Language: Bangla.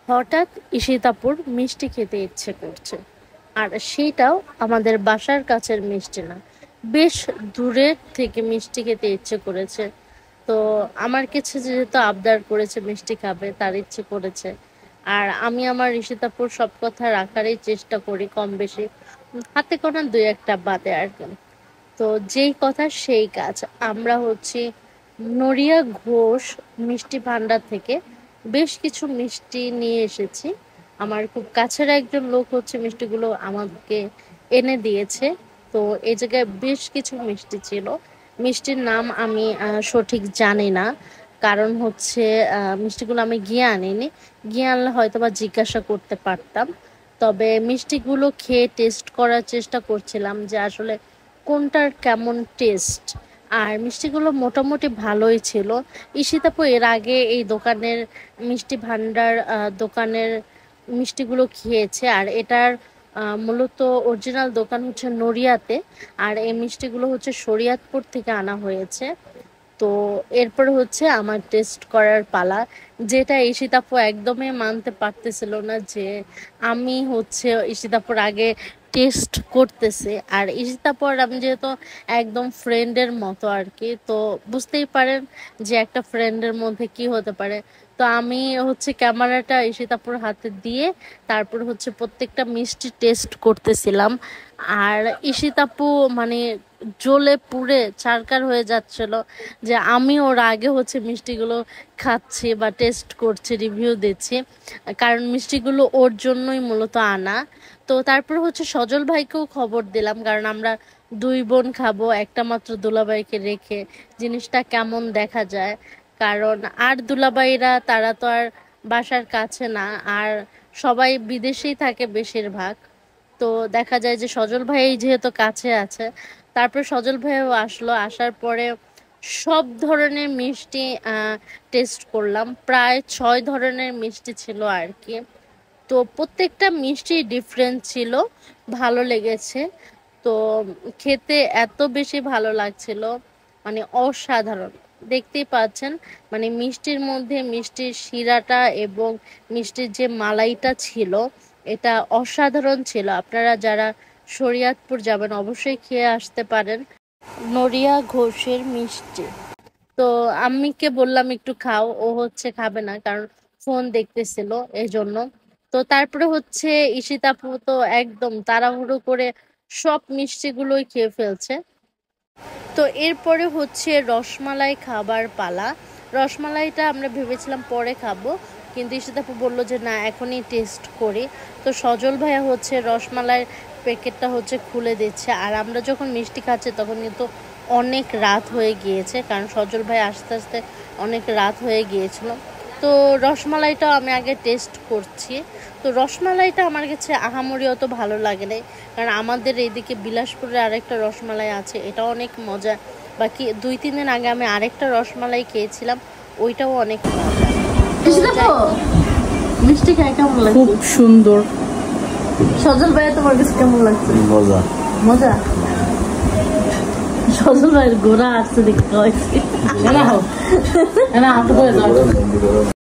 হঠাৎ ঈশিতাপুর মিষ্টি খেতে ইচ্ছে করছে, আর সেটাও আমাদের বাসার কাছের মিষ্টি না, বেশ দূরের থেকে মিষ্টি খেতে ইচ্ছে করেছে। তো আমার কাছে যেহেতু আবদার করেছে মিষ্টি খাবে, তার ইচ্ছে করেছে। আর আমি আমার ঈশিতাপুর সব কথা রাখারই চেষ্টা করি, কম বেশি হাতে গোনা দুই একটা বাদে আর কি। তো যেই কথা সেই কাজ, আমরা হচ্ছে নড়িয়া ঘোষ মিষ্টি ভান্ডার থেকে বেশ কিছু মিষ্টি নিয়ে এসেছি। আমার খুব কাছের একজন লোক হচ্ছে মিষ্টিগুলো আমাকে এনে দিয়েছে। তো এই জায়গায় বেশ কিছু মিষ্টি ছিল। মিষ্টির নাম আমি সঠিক জানি না, কারণ হচ্ছে মিষ্টিগুলো আমি গিয়ে আনিনি। গিয়ে আনলে হয়তো বা জিজ্ঞাসা করতে পারতাম। তবে মিষ্টিগুলো খেয়ে টেস্ট করার চেষ্টা করছিলাম যে আসলে কোনটার কেমন টেস্ট। আর মিষ্টিগুলো মোটামুটি ভালোই ছিল। ঈশিতাপু এর আগে এই দোকানের মিষ্টি ভান্ডার দোকানের মিষ্টিগুলো খেয়েছে, আর এটার মূলত অরিজিনাল দোকান হচ্ছে নড়িয়াতে, আর এই মিষ্টিগুলো হচ্ছে শরীয়তপুর থেকে আনা হয়েছে। তো এরপর হচ্ছে আমার টেস্ট করার পালা, যেটা ঈশিতাপু একদমই মানতে পারতেছিল না যে আমি হচ্ছে ঈশিতাপুর আগে টেস্ট করতেছে। আর ঈশিতাপু আর আমি যেহেতু একদম ফ্রেন্ডের মতো আর কি, তো বুঝতেই পারেন যে একটা ফ্রেন্ডের মধ্যে কি হতে পারে। তো আমি হচ্ছে ক্যামেরাটা ঈশিতাপুর হাতে দিয়ে তারপর হচ্ছে প্রত্যেকটা মিষ্টি টেস্ট করতেছিলাম। আর ঈশিতাপু মানে জ্বলে পুড়ে ছারখার হয়ে যাচ্ছিল যে আমি ওর আগে হচ্ছে মিষ্টিগুলো খাচ্ছি বা টেস্ট করছি, রিভিউ দিচ্ছি, কারণ মিষ্টিগুলো ওর জন্যই মূলত আনা। তো তারপর হচ্ছে সজল ভাইকেও খবর দিলাম, কারণ আমরা দুই বোন খাবো, একটা মাত্র দুলাভাইকে রেখে জিনিসটা কেমন দেখা যায়। কারণ আর দুলাভাইরা তারা তো আর বাসার কাছে না, আর সবাই বিদেশেই থাকে বেশিরভাগ। তো দেখা যায় যে সজল ভাই যেহেতু কাছে আছে, তারপর সজল ভাইও আসলো। আসার পরে সব ধরনের মিষ্টি টেস্ট করলাম, প্রায় 6 ধরনের মিষ্টি ছিল আর কি। তো প্রত্যেকটা মিষ্টি ডিফারেন্ট ছিল, ভালো লেগেছে। তো খেতে এত বেশি ভালো লাগছিল, মানে অসাধারণ। দেখতেই পাচ্ছেন মানে মিষ্টির মধ্যে মিষ্টির শিরাটা এবং মিষ্টির যে মালাইটা ছিল, এটা অসাধারণ ছিল। আপনারা যারা শরীয়তপুর যাবেন অবশ্যই খেয়ে আসতে পারেন নড়িয়া ঘোষের মিষ্টি। তো আম্মিকে বললাম একটু খাও, ও হচ্ছে খাবে না, কারণ ফোন দেখতেছিল এই জন্য। তো তারপরে হচ্ছে ঈশিতাপু তো একদম তাড়াহুড়ো করে সব মিষ্টিগুলোই খেয়ে ফেলছে। তো এরপরে হচ্ছে রসমালাই খাবার পালা। রসমালাইটা আমরা ভেবেছিলাম পরে খাবো, কিন্তু ঈশিতাপু বললো যে না, এখনই টেস্ট করি। তো সজল ভাইয়া হচ্ছে রসমালাইয়ের প্যাকেটটা হচ্ছে খুলে দিচ্ছে। আর আমরা যখন মিষ্টি খাচ্ছি তখন কিন্তু অনেক রাত হয়ে গিয়েছে, কারণ সজল ভাই আস্তে আস্তে অনেক রাত হয়ে গিয়েছিল। তো রসমালাইটাও আমি আগে টেস্ট করছি। তো রসমালাইটা আমার কাছে আহামরি অত ভালো লাগে না, কারণ আমাদের এইদিকে বিলাসপুরে আরেকটা রসমালাই আছে, এটাও অনেক মজা। বাকি 2-3 দিন আগে আমি আরেকটা রসমালাই খেয়েছিলাম, ওইটাও অনেক মজা। মিষ্টি খাই কেমন লাগে? খুব সুন্দর। সজল ভাই তোমার কাছে কেমন লাগছে? মজা মজা। সজল ভাইয়ের গোড়া আসছে দেখতে হয়েছে।